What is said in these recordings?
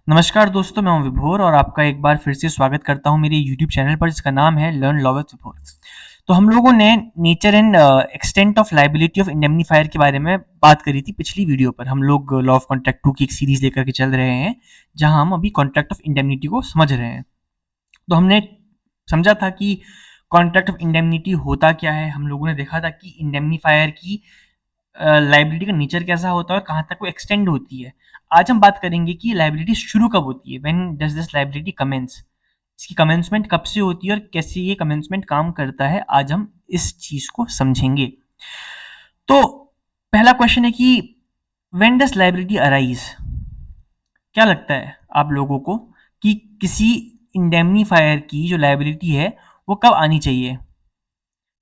नमस्कार दोस्तों, मैं हूं विभोर और आपका एक बार फिर से स्वागत करता हूं मेरे यूट्यूब चैनल पर जिसका नाम है लर्न लॉ विद विभोर। तो हम लोगों ने nature and extent of liability of indemnifier के बारे में बात करी थी पिछली वीडियो पर। हम लोग लॉ ऑफ कॉन्ट्रैक्ट 2 की एक सीरीज लेकर के चल रहे हैं जहां हम अभी कॉन्ट्रैक्ट ऑफ इंडेमनिटी को समझ रहे हैं। तो हमने समझा था कि कॉन्ट्रैक्ट ऑफ इंडेमनिटी होता क्या है। हम लोगों ने देखा था कि इंडेमनीफायर की लायबिलिटी का नेचर कैसा होता है और कहाँ तक वो एक्सटेंड होती है। आज हम बात करेंगे कि लायबिलिटी शुरू कब होती है, when does this liability commence, इसकी कमेंसमेंट कब से होती है और कैसे ये कमेंसमेंट काम करता है। आज हम इस चीज को समझेंगे। तो पहला क्वेश्चन है कि व्हेन डज लायबिलिटी अराइज। क्या लगता है आप लोगों को कि किसी इंडेमनीफायर की जो लायबिलिटी है वो कब आनी चाहिए?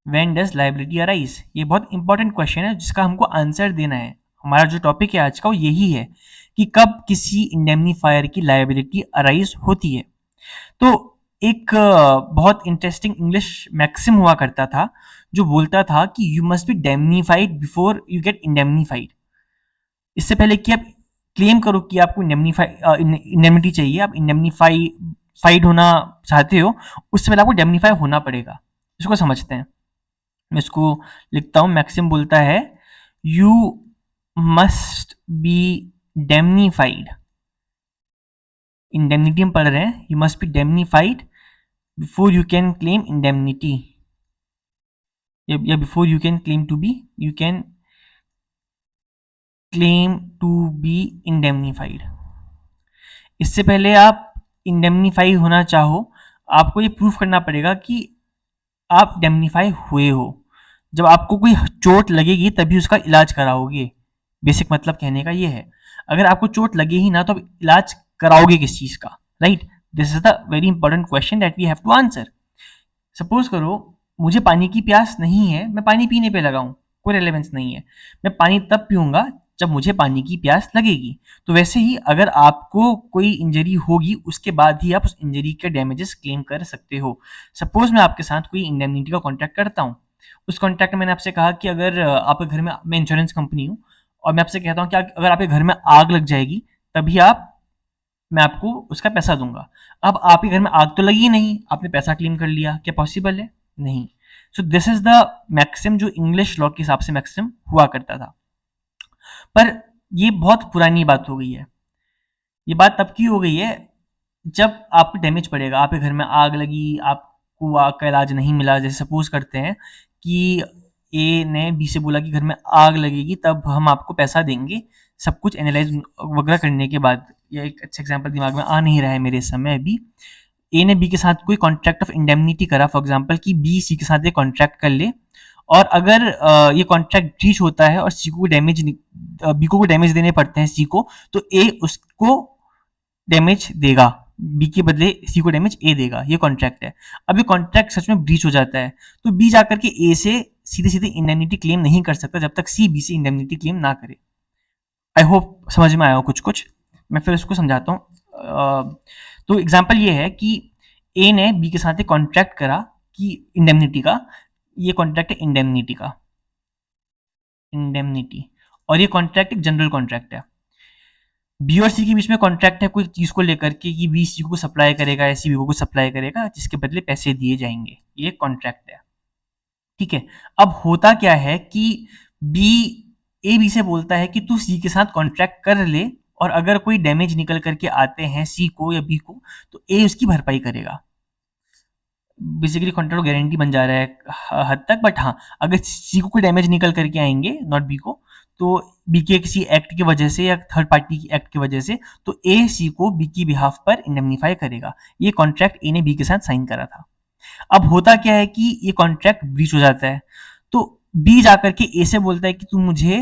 व्हेन डज लायबिलिटी अराइज, ये बहुत इंपॉर्टेंट क्वेश्चन है जिसका हमको आंसर देना है। हमारा जो टॉपिक है आज का वो यही है कि कब किसी इंडेमनीफायर की लायबिलिटी अराइज होती है। तो एक बहुत इंटरेस्टिंग इंग्लिश मैक्सिम हुआ करता था जो बोलता था कि you must be damnified before you get indemnified. इससे पहले कि आप क्लेम करो कि आपको इंडेमनिटी चाहिए, आप इंडेमनीफाइड होना चाहते हो, उससे पहले आपको डेमनीफाई होना पड़ेगा। इसको समझते हैं। मैं इसको लिखता हूं। मैक्सिम बोलता है you must be damnified. Indemnity हम पढ़ रहे हैं, you must be damnified before you can claim indemnity, या before you can claim to be, you can claim to be indemnified. इससे पहले आप इंडेमनीफाई होना चाहो, आपको ये प्रूफ करना पड़ेगा कि आप डेमनीफाई हुए हो। जब आपको कोई चोट लगेगी तभी उसका इलाज कराओगे। बेसिक मतलब कहने का ये है। अगर आपको चोट लगे ही ना तो आप इलाज कराओगे किस चीज का? Right. This is the very important question that we have to answer. Suppose करो मुझे पानी की प्यास नहीं है, मैं पानी पीने पे लगा हूं, कोई रेलेवेंस नहीं है। मैं पानी तब पीऊंगा जब मुझे पानी की प्यास लगेगी। तो वैसे ही अगर आपको कोई इंजरी होगी उसके बाद ही आप उस इंजरी के डैमेजेस क्लेम कर सकते हो। सपोज मैं आपके साथ कोई इंडेमनिटी का कॉन्ट्रैक्ट करता हूँ। उस कॉन्ट्रैक्ट में मैंने आपसे कहा कि अगर आपके घर में, मैं इंश्योरेंस कंपनी हूँ और मैं आपसे कहता हूँ कि अगर आपके घर में आग लग जाएगी तभी मैं आपको उसका पैसा दूंगा। अब आपके घर में आग तो लगी नहीं, आपने पैसा क्लेम कर लिया, क्या पॉसिबल है? नहीं। So this is the maxim जो इंग्लिश लॉ के हिसाब से मैक्सिम हुआ करता था। पर ये बहुत पुरानी बात हो गई है। ये बात तब की हो गई है जब आपको डैमेज पड़ेगा। आपके घर में आग लगी, आपको आग का इलाज नहीं मिला। जैसे सपोज करते हैं कि ए ने बी से बोला कि घर में आग लगेगी तब हम आपको पैसा देंगे, सब कुछ एनालाइज वगैरह करने के बाद। ये एक अच्छा एग्जांपल दिमाग में आ नहीं रहा है मेरे समय अभी। ए ने बी के साथ कोई कॉन्ट्रैक्ट ऑफ इंडेमनिटी करा, फॉर एग्जांपल कि बी सी के साथ एक कॉन्ट्रैक्ट कर ले, और अगर ये कॉन्ट्रैक्ट ब्रीच होता है और सी को डैमेज, बी को डैमेज देने पड़ते हैं सी को, तो ए उसको डैमेज देगा, बी के बदले सी को डैमेज ए देगा। ये कॉन्ट्रैक्ट है। अब ये कॉन्ट्रैक्ट सच में ब्रीच हो जाता है तो बी जाकर के ए से सीधे सीधे इंडेमनिटी क्लेम नहीं कर सकता जब तक सी बी से इंडेमनिटी क्लेम ना करे। आई होप समझ में आया हो कुछ कुछ। मैं फिर इसको समझाता हूँ। तो एग्जाम्पल ये है कि ए ने बी के साथ एक कॉन्ट्रैक्ट करा कि इंडेमनिटी का, ये कॉन्ट्रैक्ट है इंडेमनिटी का, इंडेमनिटी, और ये कॉन्ट्रैक्ट एक जनरल कॉन्ट्रैक्ट है। बी और सी के बीच में कॉन्ट्रैक्ट है कोई चीज को लेकर के कि बी सी को सप्लाई करेगा या सी बी को सप्लाई करेगा जिसके बदले पैसे दिए जाएंगे। ये कॉन्ट्रैक्ट है। ठीक है। अब होता क्या है कि बी ए बी से बोलता है कि तू सी के साथ कॉन्ट्रैक्ट कर ले और अगर कोई डैमेज निकल करके आते हैं सी को या बी को तो ए उसकी भरपाई करेगा। बेसिकली कॉन्ट्रैक्ट गारंटी बन जा रहा है हद तक। बट हाँ, अगर सी को कोई डैमेज निकल करके आएंगे, नॉट बी को, तो बी के किसी एक्ट की वजह से या थर्ड पार्टी की एक्ट की वजह से, तो ए सी को बी की बिहाफ पर इंडेमनीफाई करेगा। ये कॉन्ट्रैक्ट ए ने बी के साथ साइन करा था। अब होता क्या है कि ये कॉन्ट्रैक्ट ब्रीच हो जाता है तो बी जाकर के ए से बोलता है कि तुम मुझे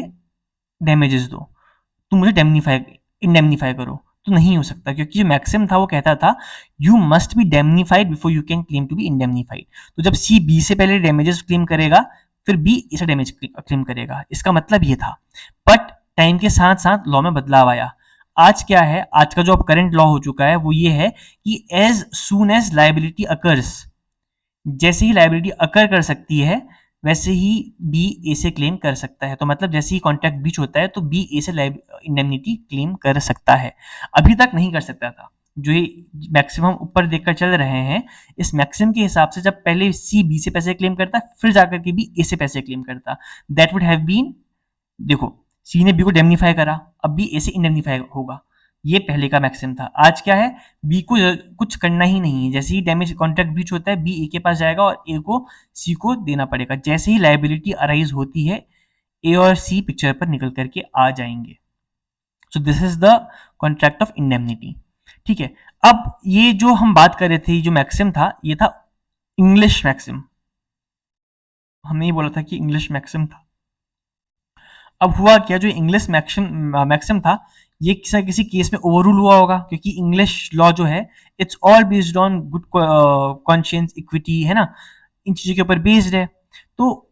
डैमेजेस दो, तुम मुझे इंडेमनीफाई करो। तो नहीं हो सकता क्योंकि जो मैक्सिम था वो कहता था you must be damnified before you can claim to be indemnified. तो जब सी बी से पहले डैमेजेस क्लेम करेगा फिर बी इसे डैमेज क्लेम करेगा, इसका मतलब ये था। बट टाइम के साथ साथ लॉ में बदलाव आया। आज क्या है, आज का जो अब करंट लॉ हो चुका है वो ये है कि as soon as liability occurs, जैसे ही लाइबिलिटी अकर कर सकती है वैसे ही बी ए से क्लेम कर सकता है। तो मतलब जैसे ही कॉन्ट्रैक्ट ब्रीच होता है तो बी ए से इंडेमनिटी क्लेम कर सकता है। अभी तक नहीं कर सकता था। जो ये मैक्सिमम ऊपर देखकर चल रहे हैं, इस मैक्सिमम के हिसाब से जब पहले सी बी से पैसे क्लेम करता, फिर जाकर के बी ए से पैसे क्लेम करता, दैट वुड हैव बीन, देखो सी ने बी को डेमनीफाई करा, अब बी ए से इंडेमनीफाई होगा। ये पहले का मैक्सिम था। आज क्या है, बी को कुछ करना ही नहीं है। जैसे ही डैमेज कॉन्ट्रैक्ट ब्रीच होता है, बी ए के पास जाएगा और ए को सी को देना पड़ेगा। जैसे ही लायबिलिटी अराइज होती है, ए और सी पिक्चर पर निकल करके आ जाएंगे। सो this is the contract of indemnity. ठीक है, अब ये जो हम बात कर रहे थे, जो मैक्सिम था, ये था इंग्लिश मैक्सिम। हमने ये बोला था कि इंग्लिश मैक्सिम था। अब हुआ क्या, जो इंग्लिश मैक्सिम था, ये किसी केस में ओवररूल हुआ होगा, क्योंकि इंग्लिश लॉ जो है, it's all based on good conscience, equity, है ना, इन चीज़ों के ऊपर बेस्ड है। तो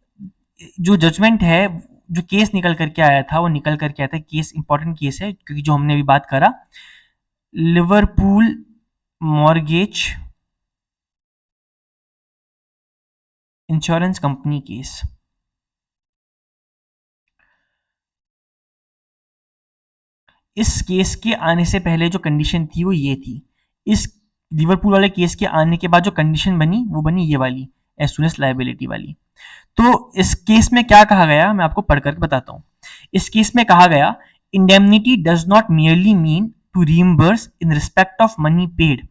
जो जजमेंट है, जो केस निकल करके आया था, वो निकल करके आया था, केस इंपॉर्टेंट केस है, क्योंकि जो हमने अभी बात करा, Liverpool mortgage insurance company case. इस केस के आने से पहले जो कंडीशन थी वो ये थी। इस लिवरपूल वाले केस के आने के बाद जो कंडीशन बनी, वो बनी ये वाली, एज सुन एज लायबिलिटी वाली। तो इस केस में क्या कहा गया, मैं आपको पढ़ करके बताता हूँ। इस केस में कहा गया, indemnity does not merely mean to reimburse in respect of money paid,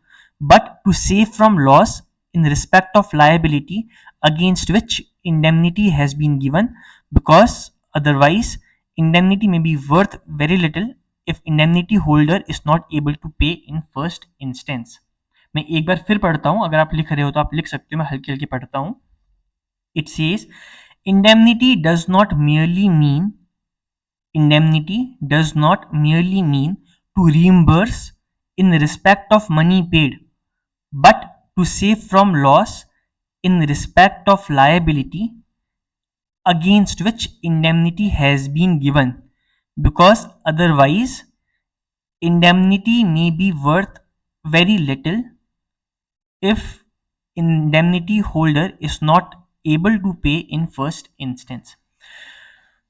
but to save from loss in respect of liability against which indemnity has been given, because otherwise indemnity may be worth very little if indemnity holder is not able to pay in first instance। मैं एक बार फिर पढ़ता हूं, अगर आप लिख रहे हो तो आप लिख सकते हो, मैं हल्के हल्के पढ़ता हूं। It says, indemnity does not merely mean to reimburse in respect of money paid, but to save from loss in respect of liability against which indemnity has been given, because otherwise indemnity may be worth very little if indemnity holder is not able to pay in first instance।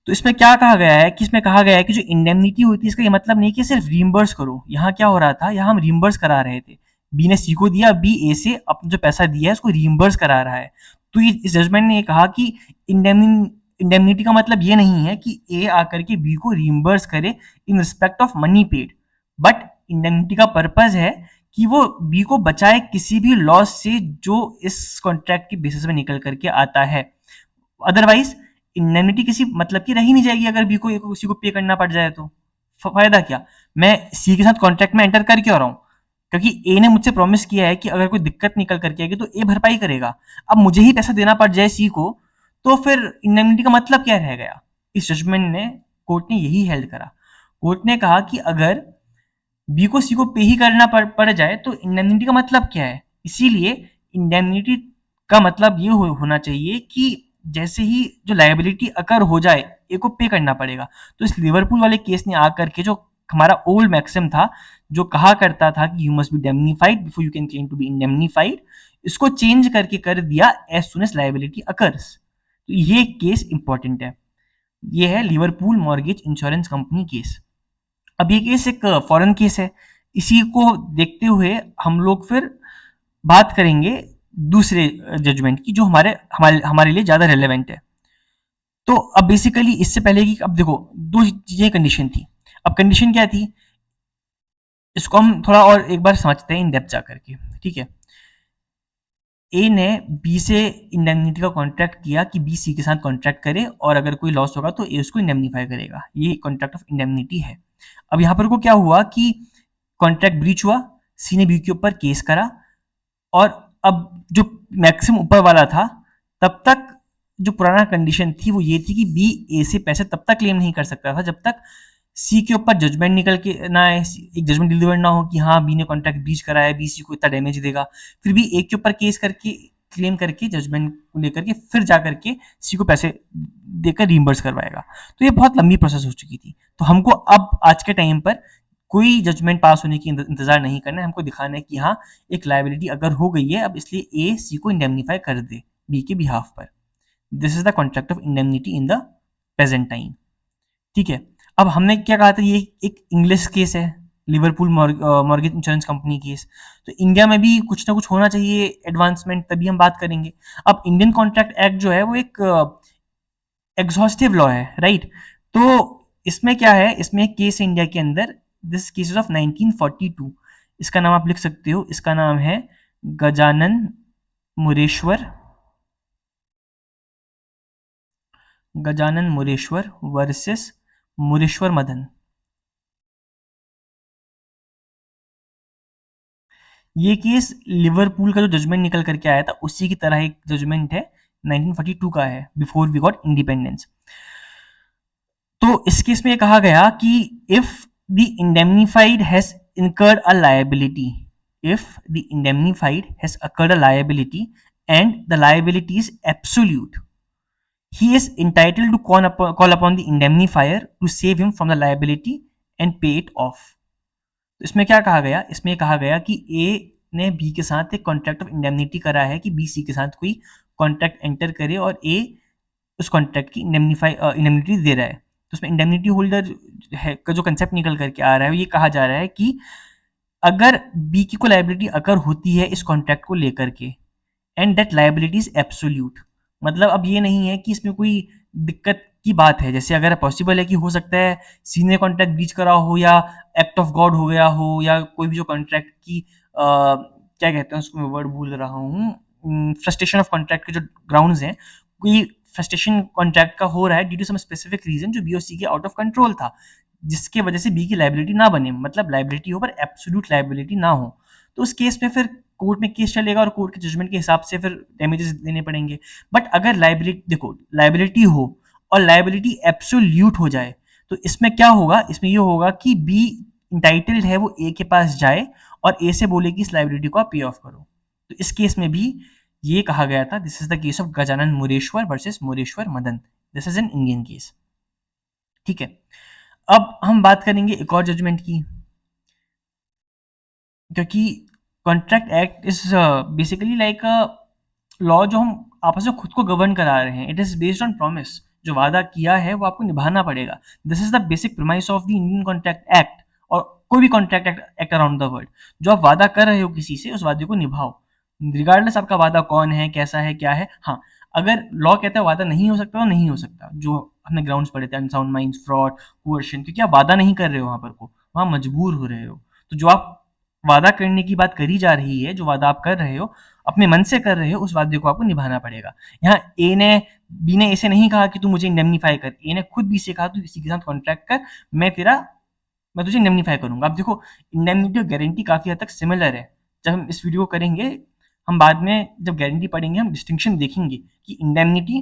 तो इसमें क्या कहा गया है, कि इसमें कहा गया है कि जो इंडेमनिटी होती है, इसका ये मतलब नहीं कि सिर्फ रीइंबर्स करो। यहाँ क्या हो रहा था, यहाँ हम रीइंबर्स करा रहे थे, बी ने सी को दिया, बी ए से अपना जो पैसा दिया है उसको रीइंबर्स करा रहा है। तो इस जजमेंट ने ये कहा कि इंडेमनिटी का मतलब ये नहीं है कि ए आकर के बी को रीइंबर्स करे इन respect of money paid, but indemnity का पर्पज है कि वो बी को बचाए किसी भी लॉस से जो इस कॉन्ट्रैक्ट के बेसिस में निकल करके आता है। अदरवाइज इंडेमनिटी किसी मतलब की रह ही नहीं जाएगी, अगर बी को किसी को पे करना पड़ जाए तो फायदा क्या। मैं सी के साथ कॉन्ट्रैक्ट में एंटर कर क्यों रहा हूँ, क्योंकि ए ने मुझसे प्रॉमिस किया है कि अगर कोई दिक्कत निकल करके आएगी तो ए भरपाई करेगा। अब मुझे ही पैसा देना पड़ जाए सी को, तो फिर इंडेमनिटी का मतलब क्या रह गया। इस जजमेंट ने, कोर्ट ने यही हेल्ड करा। कोर्ट ने कहा कि अगर बी को सी को पे ही करना पड़ जाए तो इंडेमनिटी का मतलब क्या है। इसीलिए इंडेमनिटी का मतलब ये होना चाहिए कि जैसे ही जो लायबिलिटी अकर हो जाए, ए को पे करना पड़ेगा। तो इस लिवरपूल वाले केस ने आकर के, जो हमारा ओल्ड मैक्सिम था, जो कहा करता था कि you must be damnified before you can claim to be indemnified, इसको चेंज करके कर दिया as soon as liability occurs. तो ये केस इंपॉर्टेंट है। ये है Liverpool mortgage insurance company case. अब ये केस एक फॉरेन केस है। इसी को देखते हुए हम लोग फिर बात करेंगे दूसरे जजमेंट की, जो हमारे हमारे हमारे लिए ज़्यादा रेलेवेंट है। तो अब बेसिकली इससे पहले कि, अब देखो, दो चीज़ें कंडीशन थी। अब कंडीशन क्या थी, इसको हम थोड़ा और एक बार समझते हैं इन डेप्थ जा करके। ठीक है, ए ने बी से इंडेमनिटी का कॉन्ट्रैक्ट किया कि बी सी के साथ कॉन्ट्रैक्ट करे, और अगर कोई लॉस होगा तो ए उसको इंडेमनीफाई करेगा। ये कॉन्ट्रैक्ट ऑफ इंडेमनिटी है। अब यहाँ पर को क्या हुआ कि कॉन्ट्रैक्ट ब्रीच हुआ, सी ने बी के ऊपर केस करा, और अब जो मैक्सिमम ऊपर वाला था, तब तक जो पुराना कंडीशन थी वो ये थी कि बी ए से पैसे तब तक क्लेम नहीं कर सकता था जब तक सी के ऊपर जजमेंट निकल के ना आए, एक जजमेंट डिलीवर ना हो कि हाँ बी ने कॉन्ट्रैक्ट ब्रीच करा है, बी सी को इतना डैमेज देगा। फिर भी ए के ऊपर केस करके, क्लेम करके, जजमेंट को लेकर के फिर जा करके सी को पैसे देकर रीइंबर्स करवाएगा। तो ये बहुत लंबी प्रोसेस हो चुकी थी। तो हमको अब आज के टाइम पर कोई जजमेंट पास होने की इंतजार नहीं करना है, हमको दिखाना है कि हाँ एक लायबिलिटी अगर हो गई है अब, इसलिए ए सी को इंडेमनीफाई कर दे बी के बिहाफ पर। This is the contract of indemnity in the present time. ठीक है, अब हमने क्या कहा था, ये एक इंग्लिश केस है, Liverpool mortgage insurance company case. तो इंडिया में भी कुछ ना कुछ होना चाहिए एडवांसमेंट, तभी हम बात करेंगे। अब इंडियन कॉन्ट्रैक्ट एक्ट जो है वो एक एग्जॉस्टिव लॉ है, राइट। तो इसमें क्या है, इसमें एक केस है इंडिया के अंदर, दिस केस ऑफ 1942। इसका नाम आप लिख सकते हो, इसका नाम है गजानन मुरेश्वर, गजानन मुरेश्वर वर्सेस मुरेश्वर मदन। ये केस लिवरपूल का जो जजमेंट निकल करके आया था उसी की तरह एक जजमेंट है, 1942 का है, बिफोर वी गॉट इंडिपेंडेंस। तो इस केस में कहा गया कि if the indemnified has incurred a liability, if the indemnified has occurred a liability and the liability is absolute, he is entitled to call upon the indemnifier to save him from the liability and pay it off. तो इसमें क्या कहा गया, इसमें कहा गया कि ए ने बी के साथ एक कॉन्ट्रैक्ट ऑफ इंडेमनिटी करा है कि बी सी के साथ कोई कॉन्ट्रैक्ट एंटर करे और ए उस कॉन्ट्रैक्ट की इंडेमनिटी दे रहा है। तो उसमें इंडेमनिटी होल्डर है का जो कंसेप्ट निकल करके आ रहा है, ये कहा जा रहा है कि अगर बी की को लाइबिलिटी अगर होती है इस कॉन्ट्रैक्ट को लेकर के, and that liability is absolute, मतलब अब ये नहीं है कि इसमें कोई दिक्कत की बात है। जैसे अगर पॉसिबल है कि हो सकता है सीनियर कॉन्ट्रैक्ट ब्रीच करा हो या एक्ट ऑफ गॉड हो गया हो या कोई भी जो कॉन्ट्रैक्ट की क्या कहते हैं उसको, मैं वर्ड भूल रहा हूँ, फ्रस्ट्रेशन ऑफ कॉन्ट्रैक्ट के जो ग्राउंड्स हैं, कोई फ्रस्ट्रेशन कॉन्ट्रैक्ट का हो रहा है due to some specific reason जो बी और सी के आउट ऑफ कंट्रोल था, जिसके वजह से बी की लाइबिलिटी ना बने, मतलब लाइबिलिटी हो पर एब्सोल्यूट लाइबिलिटी ना हो। तो उस केस में फिर कोर्ट में केस चलेगा और कोर्ट के जजमेंट के हिसाब से फिर डैमेजेस देने पड़ेंगे। बट अगर लाइबिलिटी देखो, लाइबिलिटी हो और लाइबिलिटी एब्सोल्यूट हो जाए तो इसमें क्या होगा, इसमें ये होगा कि बी इंटाइटल्ड है वो ए के पास जाए और ए से बोले कि इस लाइबिलिटी को आप पे ऑफ करो। तो इस केस में भी ये कहा गया था, this is the case of Gajanan Mureshwar versus Mureshwar Madan, this is an Indian case. ठीक है, अब हम बात करेंगे एक और जजमेंट की, क्योंकि contract act is basically like a law जो हम आपस में खुद को गवर्न करा रहे हैं। It is based on promise, जो वादा किया है वो आपको निभाना पड़ेगा। This is the basic premise of the Indian contract act और कोई भी contract act around the world. जो आप वादा कर रहे हो किसी से, उस वादे को निभाओ, रिगार्डलेस आपका वादा कौन है, कैसा है, क्या है। हाँ, अगर लॉ कहता है वादा नहीं हो सकता तो नहीं हो सकता, जो हमने ग्राउंड्स पढ़े थे, अनसाउंड माइंड्स, फ्रॉड, कोercion, क्योंकि आप वादा नहीं कर रहे हो वहां पर को, वहां मजबूर हो रहे हो। तो जो आप वादा करने की बात करी जा रही है, जो वादा आप कर रहे हो, अपने मन से कर रहे हो, उस वादे को आपको निभाना पड़ेगा। यहाँ ए ने बी ने ऐसे नहीं कहा कि तू मुझे इंडेमनीफाई कर, ए ने खुद बी से कहा तू इसी के साथ कॉन्ट्रैक्ट कर, मैं तुझे इंडेमनीफाई करूंगा। अब देखो, इंडेमनिटी और गारंटी काफी हद तक सिमिलर है। जब हम इस वीडियो को करेंगे, हम बाद में जब गारंटी पढ़ेंगे, हम डिस्टिंक्शन देखेंगे कि इंडेमनिटी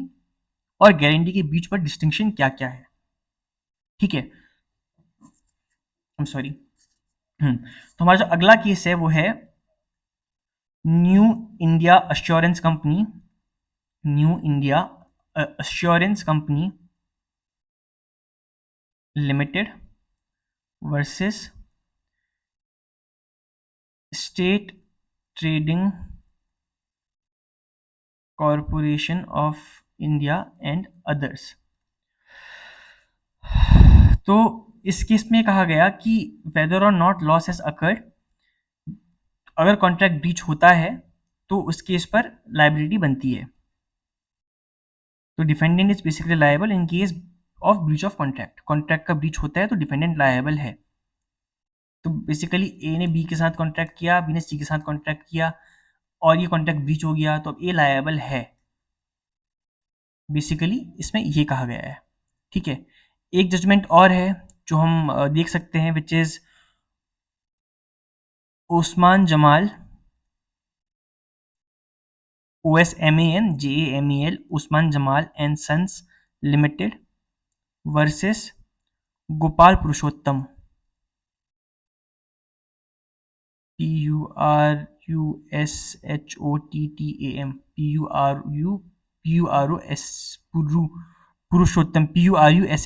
और गारंटी के बीच पर डिस्टिंक्शन क्या क्या है। ठीक है, आई एम सॉरी। तो हमारा जो अगला केस है वो है new India assurance company, new India assurance company limited versus state trading corporation of India and others. तो इस केस में कहा गया कि वेदर और नॉट लॉस हैज अकर्ड, अगर कॉन्ट्रैक्ट ब्रीच होता है तो उस केस पर लाइबिलिटी बनती है। तो defendant is basically liable in case of breach of contract, contract का ब्रीच होता है तो डिफेंडेंट लायबल है। तो बेसिकली ए ने बी के साथ कॉन्ट्रैक्ट किया, बी ने सी के साथ कॉन्ट्रैक्ट किया और ये कॉन्ट्रैक्ट ब्रीच हो गया, तो अब ए लायबल है। बेसिकली इसमें ये कहा गया है। ठीक है, एक जजमेंट और है जो हम देख सकते हैं, which is Osman Jamal, OSMANJAMEL, Usman Jamal and sons limited versus Gopal Purushottam, PURUSHOTTAM, PURUS Purushottam, PURUSHOTTAM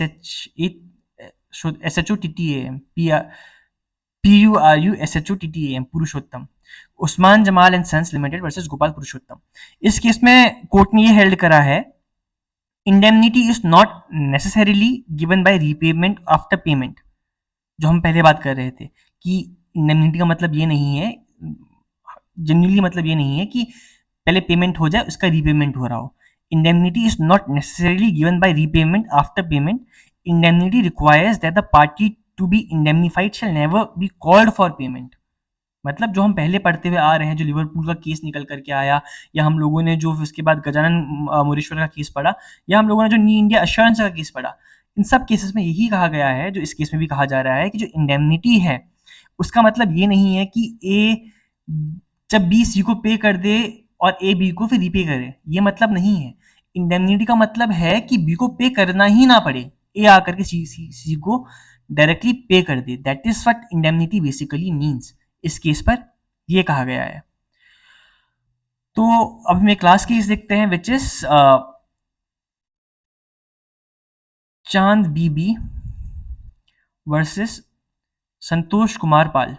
Purushottam, Usman Jamal and sons limited versus Gopal Purushottam. इस केस में कोर्ट ने ये हेल्ड करा है indemnity is not necessarily given by repayment after payment, जो हम पहले बात कर रहे थे कि इंडेमनिटी का मतलब ये नहीं है, जनरली मतलब ये नहीं है कि पहले पेमेंट हो जाए उसका रीपेमेंट हो रहा हो. Indemnity is not necessarily given by repayment after payment. Indemnity requires that the party to be indemnified shall never be called for payment. मतलब जो हम पहले पढ़ते हुए आ रहे हैं, जो लिवरपूल का केस निकल करके आया, या हम लोगों ने जो उसके बाद गजानन मुरेश्वर का केस पढ़ा, या हम लोगों ने जो नी इंडिया अश्योरेंस का केस पढ़ा, इन सब केसेस में यही कहा गया है, जो इस केस में भी कहा जा रहा है, कि जो इंडेमनिटी है उसका मतलब ये नहीं है कि ए जब बी सी को पे कर दे और ए बी को फिर रीपे करे, ये मतलब नहीं है. इंडेमनिटी का मतलब है कि बी को पे करना ही ना पड़े, ए आकर के सी को डायरेक्टली पे कर दे. That is what indemnity basically means. इस केस पर ये कहा गया है. तो अब हम एक क्लास केस देखते हैं विच इज चांद बीबी वर्सेस संतोष कुमार पाल.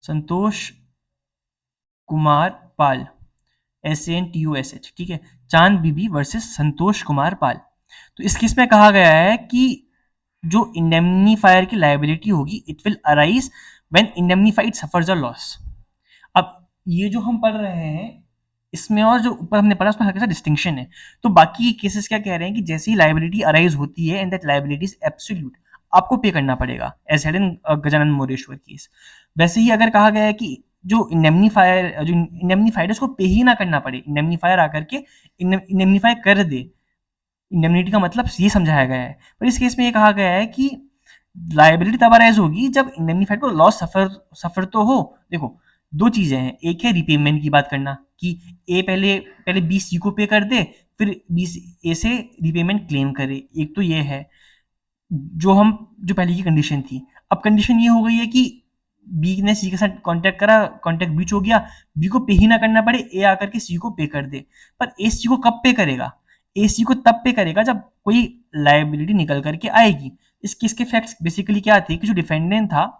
संतोष कुमार पाल, SANTOSH, ठीक है. चांद बीबी वर्सेस संतोष कुमार पाल. तो इस केस में कहा गया है कि जो इंडेमनीफायर की लायबिलिटी होगी, it will arise when indemnified suffers a loss. अब ये जो हम पढ़ रहे हैं इसमें और जो ऊपर हमने पढ़ा उसमें हल्का सा डिस्टिंक्शन है. तो बाकी केसेस क्या कह रहे हैं कि जैसे ही लायबिलिटी अराइज होती है and that liability is absolute, आपको पे करना पड़ेगा, as held in Gajanan Moreshwar case. वैसे ही अगर कहा गया है कि जो इंडेमनीफाइड है उसको पे ही ना करना पड़े, इंडेमनीफायर आकर के इंडेमनीफाई कर दे, इंडेमनिटी का मतलब ये समझाया गया है. पर इस केस में ये कहा गया है कि लायबिलिटी तब अराइज होगी जब इंडेमनीफाइड को लॉस सफर तो हो. देखो दो चीजें हैं, एक है रिपेमेंट की बात करना कि ए पहले पहले बी सी को पे कर दे, फिर बी ए से रिपेमेंट क्लेम करे. एक तो ये है जो पहले की कंडीशन थी. अब कंडीशन ये हो गई है कि बी ने सी के साथ कांटेक्ट करा, कांटेक्ट बीच हो गया, बी को पे ही ना करना पड़े, ए आकर के सी को पे कर दे. पर ए सी को कब पे करेगा? ए सी को तब पे करेगा जब कोई लायबिलिटी निकल करके आएगी. इस केस के फैक्ट्स बेसिकली क्या थे कि जो डिफेंडेंट था,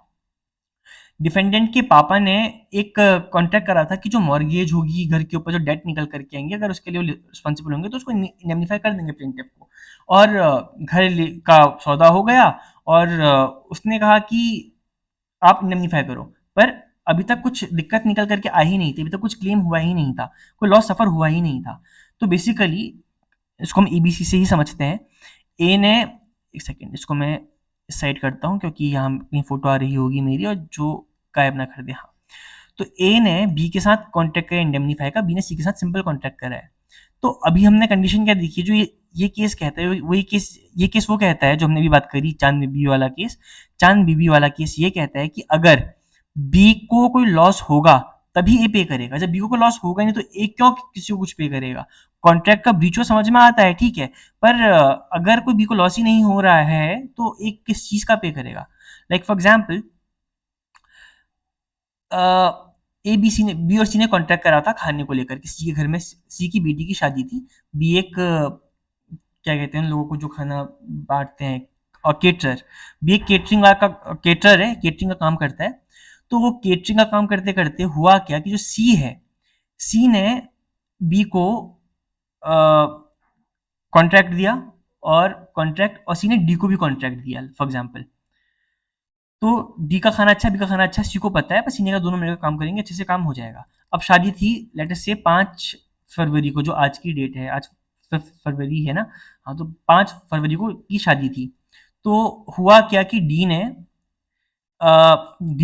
डिफेंडेंट के पापा ने एक कॉन्ट्रैक्ट करा था कि जो मॉर्गेज होगी, घर के ऊपर जो डेट निकल करके आएंगे, अगर उसके लिए रिस्पॉन्सिबल होंगे तो उसको इंडेमनीफाई कर देंगे प्लेंटिफ को. और का सौदा हो गया और उसने कहा कि आप इंडेमनीफाई करो. पर अभी तक कुछ दिक्कत निकल करके आ ही नहीं थी, अभी तक कुछ क्लेम हुआ ही नहीं था, कोई लॉस सफर हुआ ही नहीं था. तो बेसिकली इसको हम एबीसी से ही समझते हैं. ए ने, एक सेकेंड इसको मैं साइड करता हूँ क्योंकि यहाँ कहीं फोटो आ रही होगी मेरी और जो गायब ना कर दे. हाँ, तो ए ने बी के साथ कॉन्ट्रैक्ट किया इंडेमनीफाई का, बी ने सी के साथ सिंपल कॉन्ट्रैक्ट करा है. तो अभी हमने कंडीशन क्या देखी, जो ये केस कहता है वही केस, ये केस वो कहता है जो हमने भी बात करी, चांद बीबी वाला केस. चांद बीबी वाला केस ये कहता है कि अगर बी को कोई लॉस होगा तभी ए पे करेगा, जब बी को कोई लॉस होगा नहीं तो ए क्यों किसी को कुछ पे करेगा. कॉन्ट्रैक्ट का ब्रीच समझ में आता है, ठीक है, पर अगर कोई बी को लॉस ही नहीं हो रहा है तो एक किस चीज का पे करेगा. Like for example A B C ने, बी और सी ने कॉन्ट्रैक्ट करा था खाने को लेकर, किसी के घर में सी की बेटी की शादी थी. बी एक क्या कहते हैं उन लोगों को जो खाना बांटते हैं, और केटरर, बी एक केटरिंग का केटरर है, केटरिंग का काम करता है. तो वो केटरिंग का काम करते करते हुआ क्या कि जो सी है, सी ने बी को कॉन्ट्रैक्ट दिया, और सी ने डी को भी कॉन्ट्रैक्ट दिया फॉर एग्जाम्पल. तो डी का खाना अच्छा, बी का खाना अच्छा, सी को पता है, पर सी ने कहा दोनों मिलकर काम करेंगे, अच्छे से काम हो जाएगा. अब शादी थी लेट अस से 5 फरवरी को, जो आज की डेट है, आज फरवरी है ना, हाँ, तो 5 फरवरी को की शादी थी. तो हुआ क्या कि डी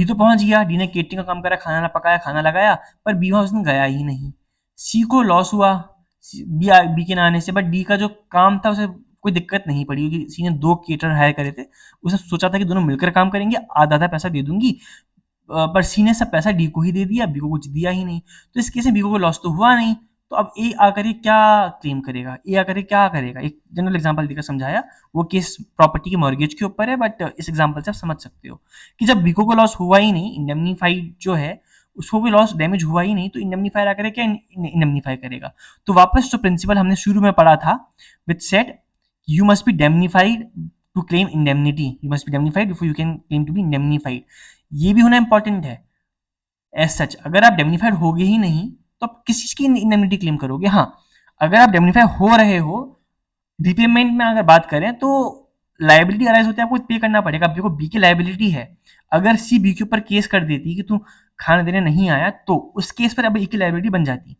तो पहुंच गया, डी ने केटरिंग का काम करा, खाना पकाया, खाना लगाया, पर बी वहां उस दिन गया ही नहीं. सी को लॉस हुआ बी के ना आने से, बट डी का जो काम था उसे कोई दिक्कत नहीं पड़ी क्योंकि सी ने 2 केटर हायर करे थे. उसने सोचा था कि दोनों मिलकर काम करेंगे, आधा आधा पैसा दे दूंगी, पर सी ने सब पैसा डी को ही दे दिया, बी को कुछ दिया ही नहीं. तो इस केस में बी को लॉस तो हुआ नहीं. तो अब ए आकर क्या क्लेम करेगा, ए आकर क्या करेगा. एक जनरल एग्जांपल देकर समझाया, वो केस प्रॉपर्टी के मॉर्गेज के ऊपर है, बट इस एग्जांपल से आप समझ सकते हो कि जब बी को लॉस हुआ ही नहीं, इंडेमनीफाइड जो है उसको कोई लॉस डैमेज हुआ ही नहीं, तो इंडेमनीफायर आकर क्या इंडेमनीफाई करेगा. तो वापस जो प्रिंसिपल हमने शुरू में पढ़ा था which said you must be indemnified to claim indemnity, you must be indemnified before you can claim to be indemnified. ये भी होना इंपॉर्टेंट है. एज सच अगर आप डेमनीफाइड होगे ही नहीं तो आप किस चीज की इंडेमनिटी क्लेम करोगे? हाँ, अगर आप इंडेमनीफाई हो रहे हो, रिपेमेंट में अगर बात करें तो लायबिलिटी अराइज होती है, आपको पे करना पड़ेगा। देखो बी की लायबिलिटी है, अगर सी बी के ऊपर केस कर देती कि तू खाना देने नहीं आया, तो उस केस पर अब ए की लायबिलिटी बन जाती।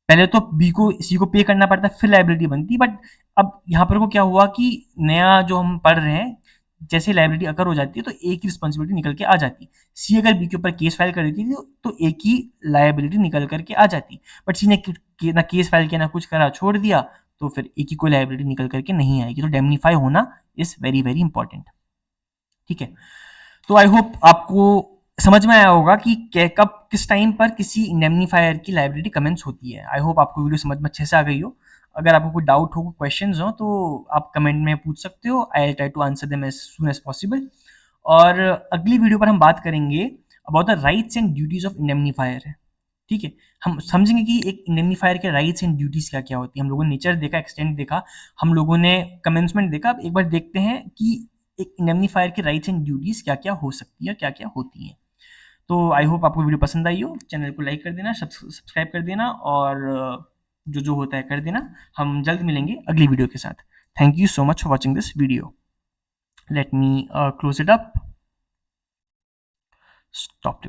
पहले तो बी को सी को पे करना पड़ता, फिर लायबिलिटी बनती। बट अब यहाँ पर को क्या हुआ कि नया जो हम पढ़ रहे हैं, जैसे लायबिलिटी अकर हो जाती है तो ए की रिस्पॉन्सिबिलिटी निकल के आ जाती। सी अगर बी के ऊपर केस फाइल कर देती थी तो ए की लायबिलिटी निकल करके आ जाती। बट सी ने ना केस फाइल किया ना कुछ करा, छोड़ दिया, तो फिर ए की कोई लायबिलिटी निकल करके नहीं आएगी। तो डेमनीफाई होना इज वेरी वेरी इंपॉर्टेंट। ठीक है, तो आई होप आपको समझ में आया होगा कि कब किस टाइम पर किसी इंडेमनीफायर की लायबिलिटी कमेंस होती है। आई होप आपको वीडियो समझ में अच्छे से आ गई हो। अगर आपको कोई डाउट हो, क्वेश्चंस हो, तो आप कमेंट में पूछ सकते हो। I will try to answer them as soon as possible. और अगली वीडियो पर हम बात करेंगे about the rights and duties of indemnifier. ठीक है, हम समझेंगे कि एक इंडेमनीफायर के राइट्स एंड ड्यूटीज क्या क्या होती है। हम लोगों ने नेचर देखा, एक्सटेंट देखा, हम लोगों ने कमेंसमेंट देखा। अब एक बार देखते हैं कि एक इंडेमनीफायर के राइट्स एंड ड्यूटीज क्या क्या हो सकती है, क्या क्या होती हैं। तो आई होप आपको वीडियो पसंद आई हो। चैनल को लाइक कर देना, सब्सक्राइब कर देना, और जो जो होता है कर देना। हम जल्द मिलेंगे अगली वीडियो के साथ। Thank you so much for watching this video. Let me close it up, stop recording.